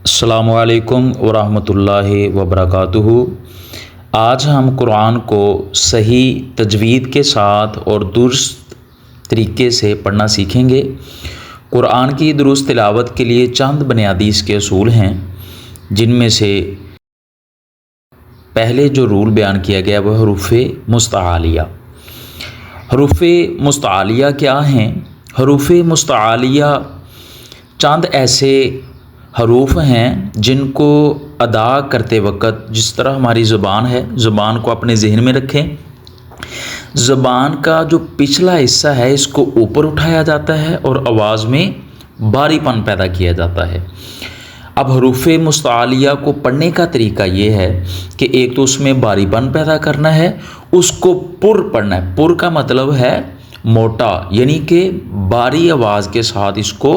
السلام علیکم ورحمۃ اللہ وبرکاتہ۔ آج ہم قرآن کو صحیح تجوید کے ساتھ اور درست طریقے سے پڑھنا سیکھیں گے۔ قرآن کی درست تلاوت کے لیے چند بنیادی اس کے اصول ہیں، جن میں سے پہلے جو رول بیان کیا گیا وہ حروف مستعالیہ۔ حروف مستعالیہ کیا ہیں؟ حروف مستعالیہ چند ایسے حروف ہیں جن کو ادا کرتے وقت جس طرح ہماری زبان ہے، زبان کو اپنے ذہن میں رکھیں، زبان کا جو پچھلا حصہ ہے اس کو اوپر اٹھایا جاتا ہے اور آواز میں بھاری پن پیدا کیا جاتا ہے۔ اب حروف مستعالیہ کو پڑھنے کا طریقہ یہ ہے کہ ایک تو اس میں بھاری پن پیدا کرنا ہے، اس کو پر پڑھنا ہے۔ پر کا مطلب ہے موٹا، یعنی کہ بھاری آواز کے ساتھ اس کو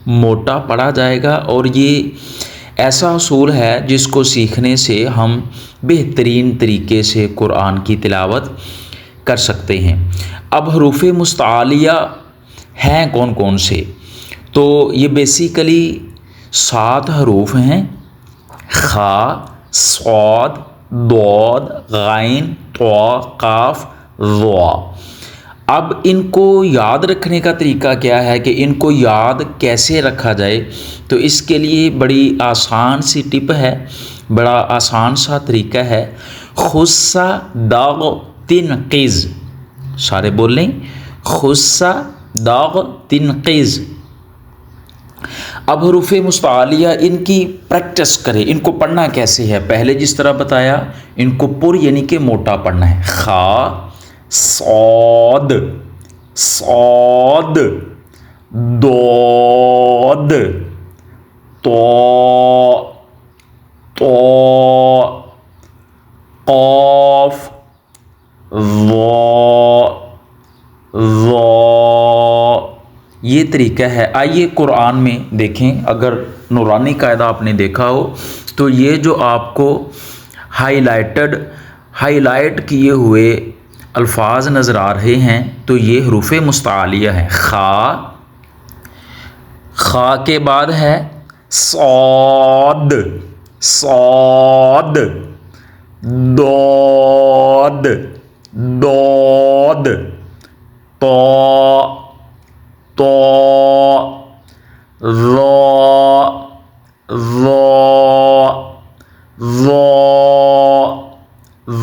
موٹا پڑھا جائے گا، اور یہ ایسا اصول ہے جس کو سیکھنے سے ہم بہترین طریقے سے قرآن کی تلاوت کر سکتے ہیں۔ اب حروف مستعالیہ ہیں کون کون سے؟ تو یہ بیسیکلی 7 حروف ہیں: خا، صاد، ضاد، غین، طا، قاف، ظا۔ اب ان کو یاد رکھنے کا طریقہ کیا ہے کہ ان کو یاد کیسے رکھا جائے؟ تو اس کے لیے بڑی آسان سی ٹپ ہے، بڑا آسان سا طریقہ ہے۔ خص داغ تنقیز، سارے بول لیں، خص داغ تنقیز۔ اب حروف مستعالیہ ان کی پریکٹس کریں، ان کو پڑھنا کیسے ہے؟ پہلے جس طرح بتایا، ان کو پر یعنی کہ موٹا پڑھنا ہے۔ خا، صاد، صاد، ضاد، طا، طا، قاف، ظا، ظا۔ یہ طریقہ ہے۔ آئیے قرآن میں دیکھیں، اگر نورانی قاعدہ آپ نے دیکھا ہو تو یہ جو آپ کو ہائی لائٹ کیے ہوئے الفاظ نظر آ رہے ہیں تو یہ حروف مستعالیہ ہیں۔ خا کے بعد ہے صاد، صاد، ضاد، ضاد، طا، طا، ظا، ظا، ظا،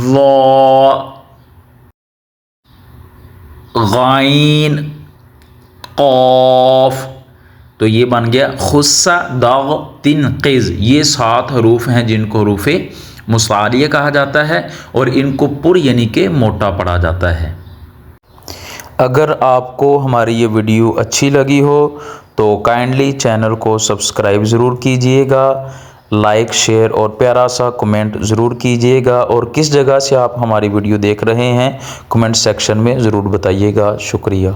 ظا، غین، قاف۔ تو یہ بن گیا خص داغ تنقیز۔ یہ 7 حروف ہیں جن کو حروف مستعالیہ کہا جاتا ہے، اور ان کو پر یعنی کہ موٹا پڑھا جاتا ہے۔ اگر آپ کو ہماری یہ ویڈیو اچھی لگی ہو تو کائنڈلی چینل کو سبسکرائب ضرور کیجئے گا، لائک، شیئر اور پیارا سا کمنٹ ضرور کیجئے گا، اور کس جگہ سے آپ ہماری ویڈیو دیکھ رہے ہیں کمنٹ سیکشن میں ضرور بتائیے گا۔ شکریہ۔